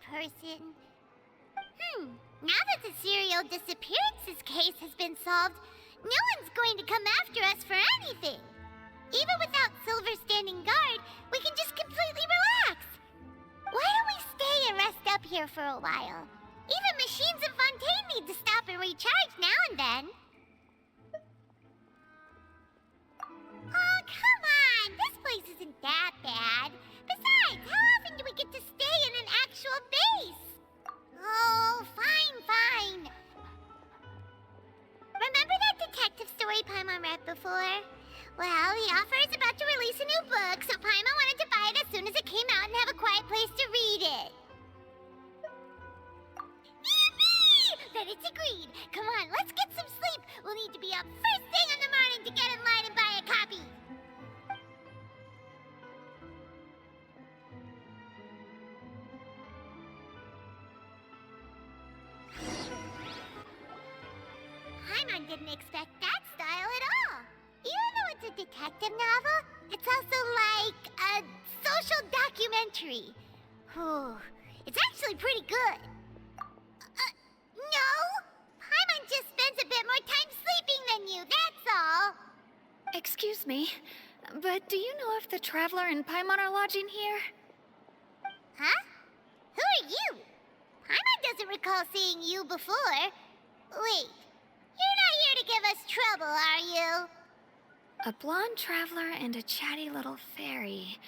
person. Now that the serial disappearances case has been solved, no one's going to come after us for anything. Even without Silver standing guard, we can just completely relax. Why don't we stay and rest up here for a while? Even machines in Fontaine need to stop and recharge now and then. Oh, come on! This place isn't that bad. Besides, how often do we get to stay in an actual base? Oh, fine. Remember that detective story Paimon read before? Well, the author is about to release a new book, so Paimon wanted to buy it as soon as it came out and have a quiet place to read it. Then it's agreed. Come on, let's get some sleep. We'll need to be up first thing in the morning to get in line and buy a copy. Paimon didn't expect that style at all. Even though it's a detective novel, it's also like a social documentary. It's actually pretty good. No! Paimon just spends a bit more time sleeping than you, that's all. Excuse me, but do you know if the Traveler and Paimon are lodging here? Huh? Who are you? Paimon doesn't recall seeing you before. Wait, you're not here to give us trouble, are you? A blonde traveler and a chatty little fairy.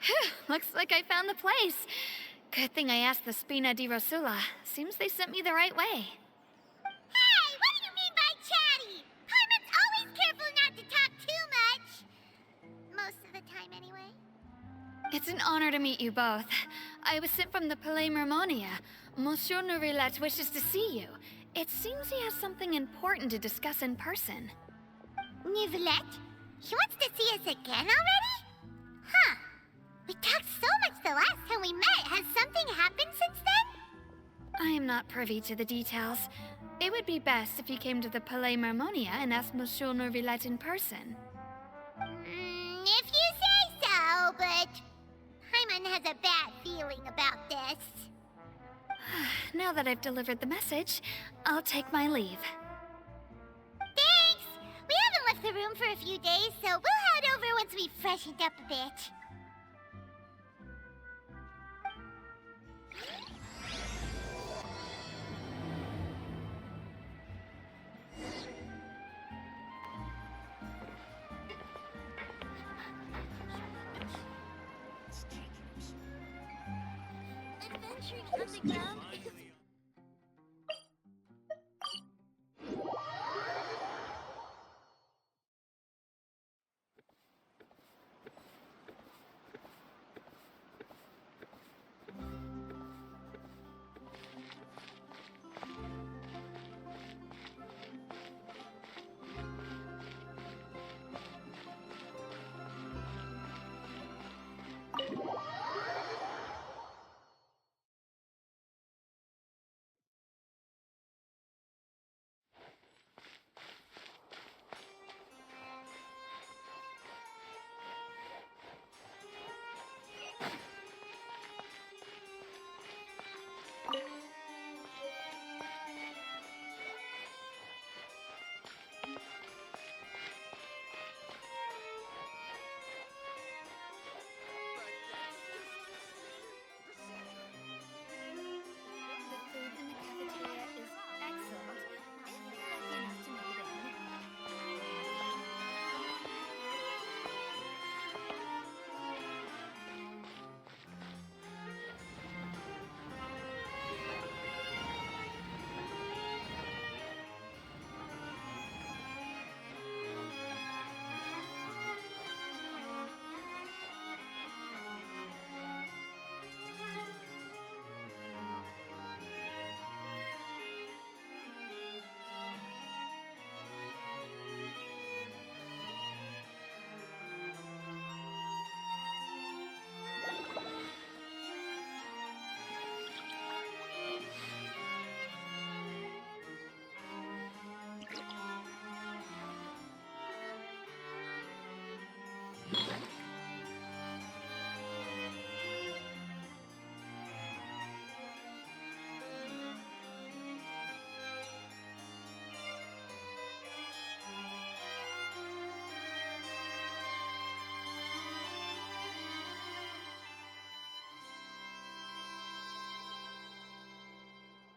Phew, looks like I found the place. Good thing I asked the Spina di Rosula. Seems they sent me the right way. Hey, what do you mean by chatty? Paimon's always careful not to talk too much. Most of the time, anyway. It's an honor to meet you both. I was sent from the Palais Mermonia. Monsieur Nourilette wishes to see you. It seems he has something important to discuss in person. Nourilette? He wants to see us again already? Huh. We talked so much the last time we met. Has something happened since then? I am not privy to the details. It would be best if you came to the Palais Mermonia and asked Monsieur Nourilette in person. If you say so, but Paimon has a bad feeling about this. Now that I've delivered the message, I'll take my leave. Thanks! We haven't left the room for a few days, so we'll head over once we've freshened up a bit. Adventuring underground is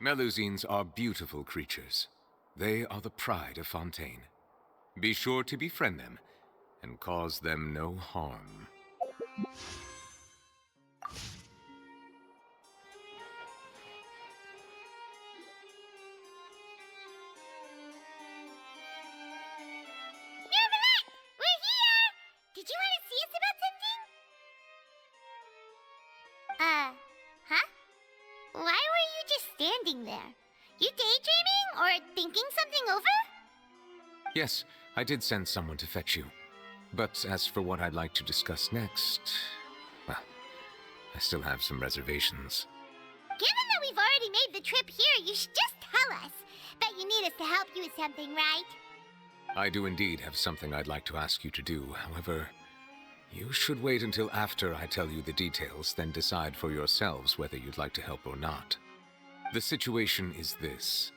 Melusines are beautiful creatures. They are the pride of Fontaine. Be sure to befriend them and cause them no harm. Nervalet! We're here! Did you want to see us about something? Huh? Why were you just standing there? You daydreaming or thinking something over? Yes, I did send someone to fetch you. But as for what I'd like to discuss next, well, I still have some reservations. Given that we've already made the trip here, you should just tell us. Bet you need us to help you with something, right? I do indeed have something I'd like to ask you to do. However, you should wait until after I tell you the details, then decide for yourselves whether you'd like to help or not. The situation is this.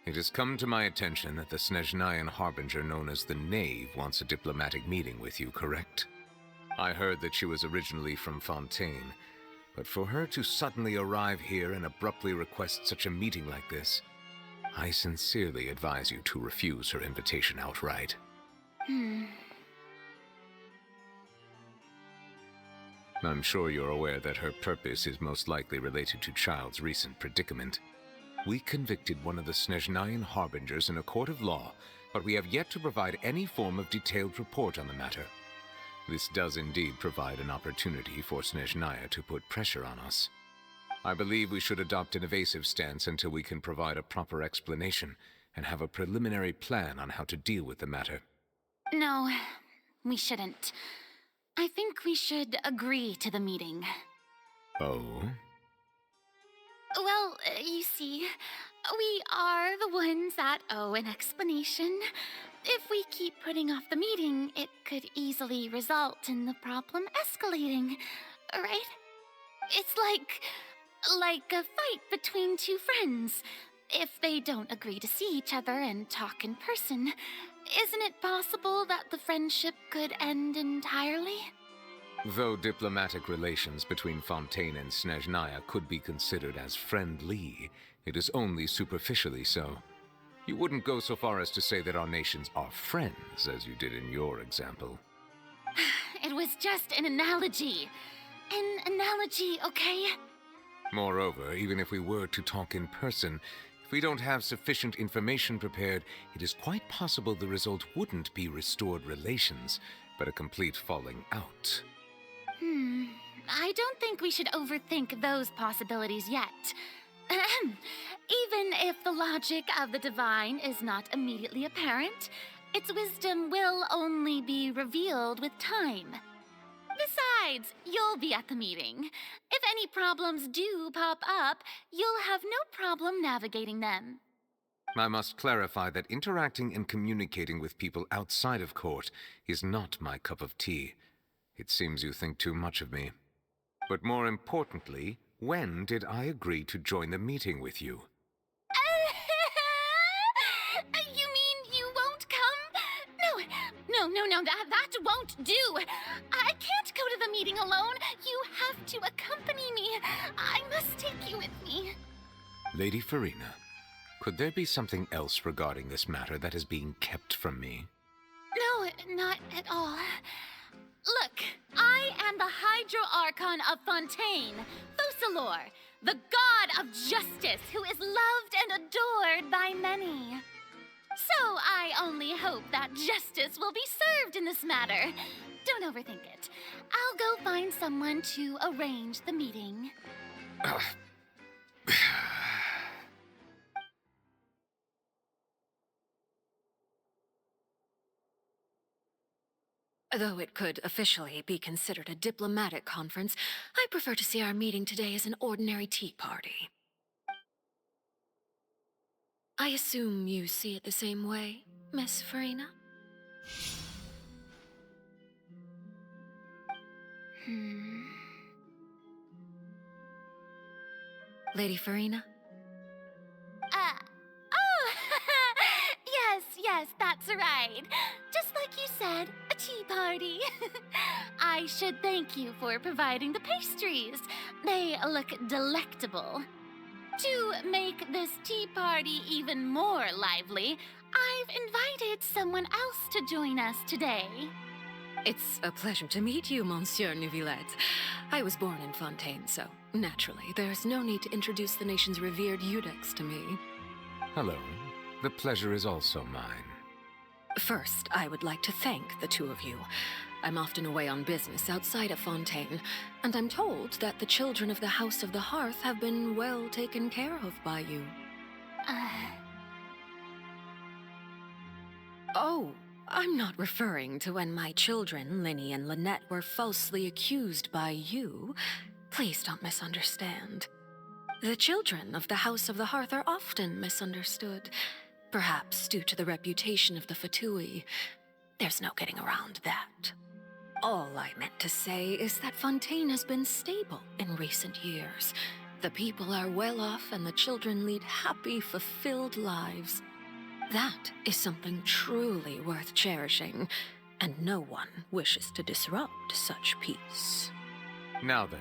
It has come to my attention that the Snezhnayan Harbinger known as the Knave wants a diplomatic meeting with you, correct? I heard that she was originally from Fontaine, but for her to suddenly arrive here and abruptly request such a meeting like this, I sincerely advise you to refuse her invitation outright. I'm sure you're aware that her purpose is most likely related to Child's recent predicament. We convicted one of the Snezhnayan Harbingers in a court of law, but we have yet to provide any form of detailed report on the matter. This does indeed provide an opportunity for Snezhnaya to put pressure on us. I believe we should adopt an evasive stance until we can provide a proper explanation and have a preliminary plan on how to deal with the matter. No, we shouldn't. I think we should agree to the meeting. Oh? Well, you see, we are the ones that owe an explanation. If we keep putting off the meeting, it could easily result in the problem escalating, right? It's like a fight between two friends. If they don't agree to see each other and talk in person, isn't it possible that the friendship could end entirely? Though diplomatic relations between Fontaine and Snezhnaya could be considered as friendly, it is only superficially so. You wouldn't go so far as to say that our nations are friends, as you did in your example. It was just an analogy. An analogy, okay? Moreover, even if we were to talk in person, if we don't have sufficient information prepared, it is quite possible the result wouldn't be restored relations, but a complete falling out. I don't think we should overthink those possibilities yet. Even if the logic of the divine is not immediately apparent, its wisdom will only be revealed with time. Besides, you'll be at the meeting. If any problems do pop up, you'll have no problem navigating them. I must clarify that interacting and communicating with people outside of court is not my cup of tea. It seems you think too much of me. But more importantly, when did I agree to join the meeting with you? You mean you won't come? No, that won't do. I can't go to the meeting alone. You have to accompany me. I must take you with me. Lady Farina, could there be something else regarding this matter that is being kept from me? No, not at all. Look, I am the Hydro-Archon of Fontaine, Focalor, the god of justice who is loved and adored by many. So I only hope that justice will be served in this matter. Don't overthink it. I'll go find someone to arrange the meeting. Though it could officially be considered a diplomatic conference, I prefer to see our meeting today as an ordinary tea party. I assume you see it the same way, Miss Farina? Lady Farina? Oh, yes, that's That's right. Just like you said, a tea party. I should thank you for providing the pastries. They look delectable. To make this tea party even more lively, I've invited someone else to join us today. It's a pleasure to meet you, Monsieur Neuvillette. I was born in Fontaine, so naturally, there's no need to introduce the nation's revered Eudex to me. Hello. The pleasure is also mine. First, I would like to thank the two of you. I'm often away on business outside of Fontaine, and I'm told that the children of the House of the Hearth have been well taken care of by you. Oh, I'm not referring to when my children, Linny and Lynette, were falsely accused by you. Please don't misunderstand. The children of the House of the Hearth are often misunderstood, perhaps due to the reputation of the Fatui. There's no getting around that. All I meant to say is that Fontaine has been stable in recent years. The people are well off and the children lead happy, fulfilled lives. That is something truly worth cherishing, and no one wishes to disrupt such peace. Now then,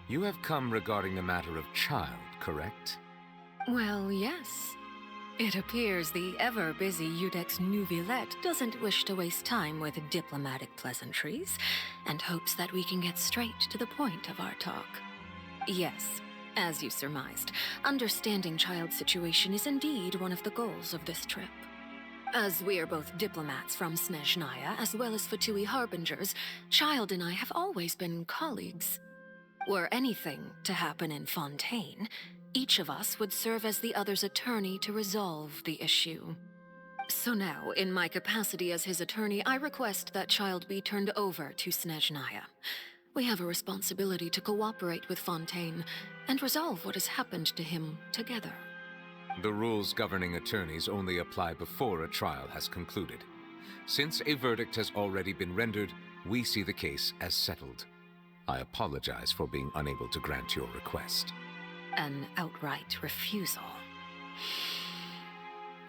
you have come regarding the matter of child, correct? Well, yes. It appears the ever-busy Eudex Neuvillette doesn't wish to waste time with diplomatic pleasantries, and hopes that we can get straight to the point of our talk. Yes, as you surmised, understanding child's situation is indeed one of the goals of this trip. As we are both diplomats from Snezhnaya, as well as Fatui harbingers, Child and I have always been colleagues. Were anything to happen in Fontaine, each of us would serve as the other's attorney to resolve the issue. So now, in my capacity as his attorney, I request that Child be turned over to Snezhnaya. We have a responsibility to cooperate with Fontaine and resolve what has happened to him together. The rules governing attorneys only apply before a trial has concluded. Since a verdict has already been rendered, we see the case as settled. I apologize for being unable to grant your request. An outright refusal.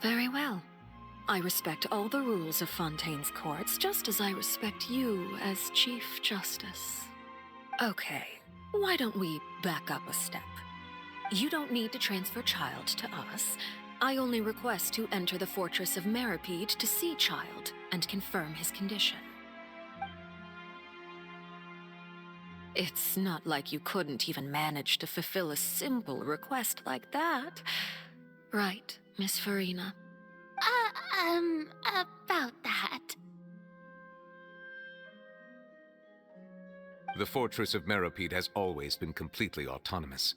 Very well. I respect all the rules of Fontaine's courts, just as I respect you as Chief Justice. Okay, why don't we back up a step? You don't need to transfer Child to us. I only request to enter the fortress of Meripede to see Child and confirm his condition. It's not like you couldn't even manage to fulfill a simple request like that. Right, Miss Farina? About that. The fortress of Meripede has always been completely autonomous.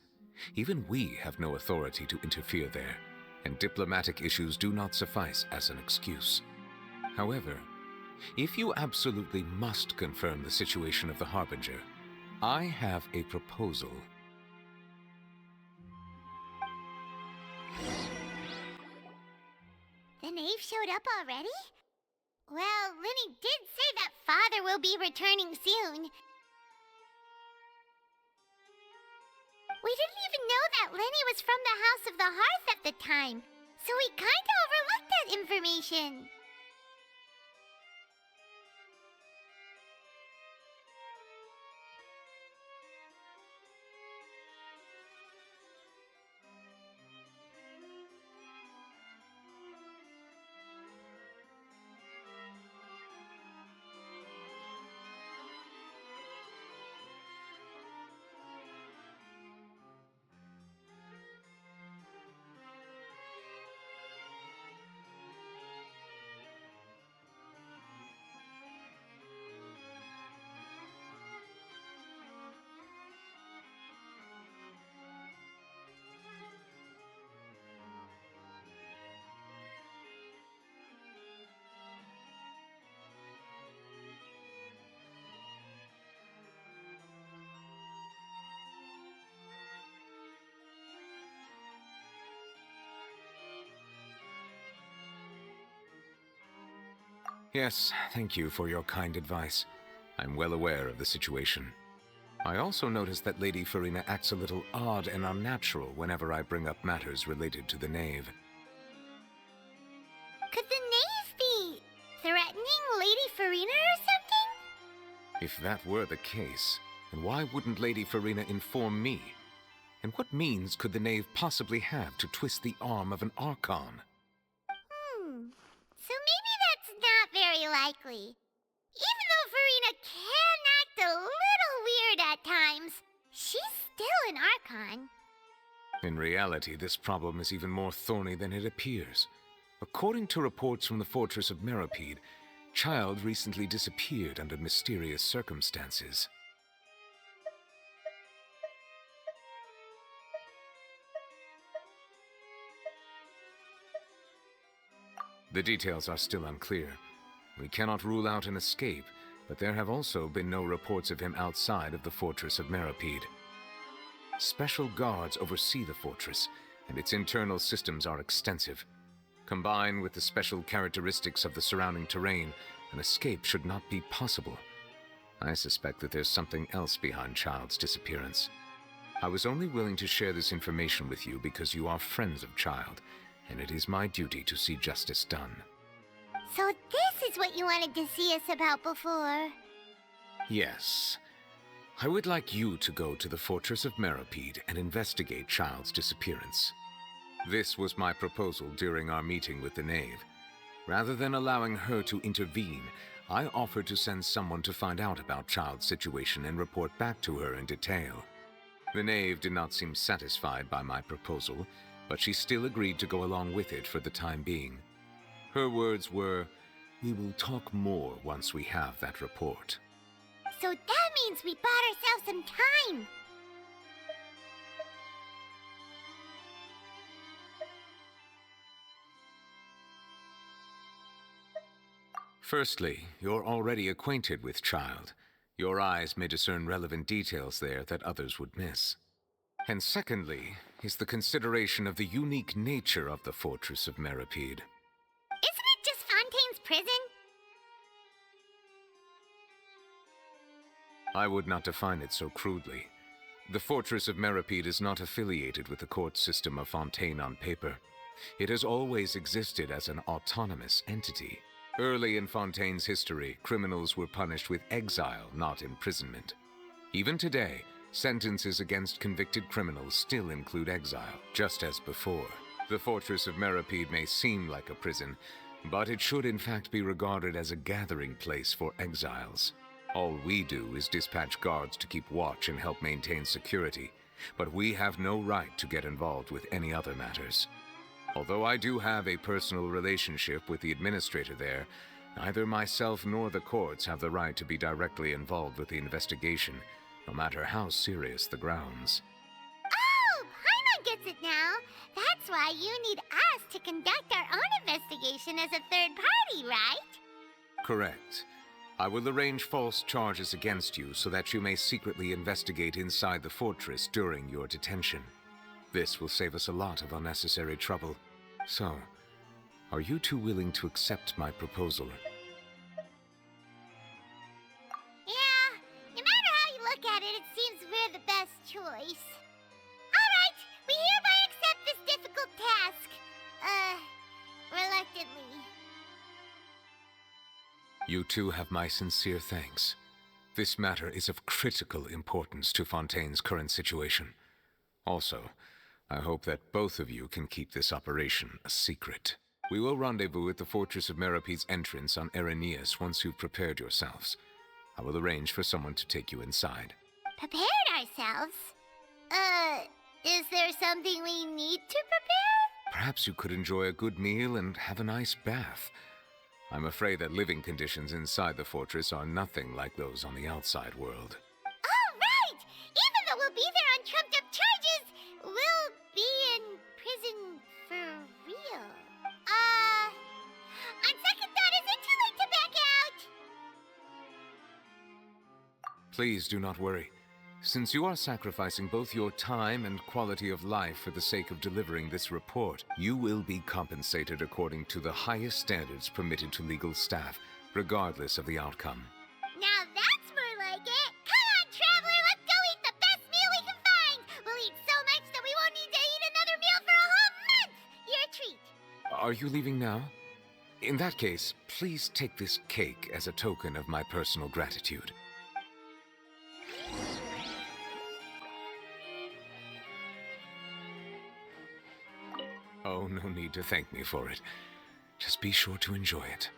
Even we have no authority to interfere there, and diplomatic issues do not suffice as an excuse. However, if you absolutely must confirm the situation of the Harbinger, I have a proposal. The knave showed up already? Well, Linny did say that father will be returning soon. We didn't even know that Linny was from the House of the Hearth at the time, so we kinda overlooked that information. Yes, thank you for your kind advice. I'm well aware of the situation. I also noticed that Lady Farina acts a little odd and unnatural whenever I bring up matters related to the knave. Could the knave be threatening Lady Farina or something? If that were the case, then why wouldn't Lady Farina inform me? And what means could the knave possibly have to twist the arm of an Archon? So maybe that's not very likely. Even though Farina can act a little weird at times, she's still an Archon. In reality, this problem is even more thorny than it appears. According to reports from the fortress of Meropide, Child recently disappeared under mysterious circumstances. The details are still unclear. We cannot rule out an escape, but there have also been no reports of him outside of the fortress of Meropide. Special guards oversee the fortress, and its internal systems are extensive. Combined with the special characteristics of the surrounding terrain, an escape should not be possible. I suspect that there's something else behind Child's disappearance. I was only willing to share this information with you because you are friends of Child, and it is my duty to see justice done. So this is what you wanted to see us about before. Yes. I would like you to go to the fortress of Meropide and investigate Child's disappearance. This was my proposal during our meeting with the knave. Rather than allowing her to intervene, I offered to send someone to find out about Child's situation and report back to her in detail. The knave did not seem satisfied by my proposal, but she still agreed to go along with it for the time being. Her words were, "We will talk more once we have that report." So that means we bought ourselves some time. Firstly, you're already acquainted with Child. Your eyes may discern relevant details there that others would miss. And secondly, is the consideration of the unique nature of the fortress of Meropide. Isn't it just Fontaine's prison? I would not define it so crudely. The fortress of Meropide is not affiliated with the court system of Fontaine on paper. It has always existed as an autonomous entity. Early in Fontaine's history, criminals were punished with exile, not imprisonment. Even today, sentences against convicted criminals still include exile, just as before. The fortress of Meropide may seem like a prison, but it should in fact be regarded as a gathering place for exiles. All we do is dispatch guards to keep watch and help maintain security, but we have no right to get involved with any other matters. Although I do have a personal relationship with the administrator there, neither myself nor the courts have the right to be directly involved with the investigation, no matter how serious the grounds. Oh, Paimon gets it now. That's why you need us to conduct our own investigation as a third party, right? Correct. I will arrange false charges against you so that you may secretly investigate inside the fortress during your detention. This will save us a lot of unnecessary trouble. So, are you two willing to accept my proposal? Yeah, no matter how you look at it, it seems we're the best choice. Alright, we hereby accept this difficult task. Reluctantly. You two have my sincere thanks. This matter is of critical importance to Fontaine's current situation. Also, I hope that both of you can keep this operation a secret. We will rendezvous at the Fortress of Meropide's entrance on Erinius once you've prepared yourselves. I will arrange for someone to take you inside. Prepared ourselves? Is there something we need to prepare? Perhaps you could enjoy a good meal and have a nice bath. I'm afraid that living conditions inside the fortress are nothing like those on the outside world. Oh, right! Even though we'll be there on trumped-up charges, we'll be in prison for real. On second thought, is it too late to back out? Please do not worry. Since you are sacrificing both your time and quality of life for the sake of delivering this report, you will be compensated according to the highest standards permitted to legal staff, regardless of the outcome. Now that's more like it. Come on, traveler, let's go eat the best meal we can find. We'll eat so much that we won't need to eat another meal for a whole month. Your treat. Are you leaving now? In that case, please take this cake as a token of my personal gratitude. Oh, no need to thank me for it. Just be sure to enjoy it.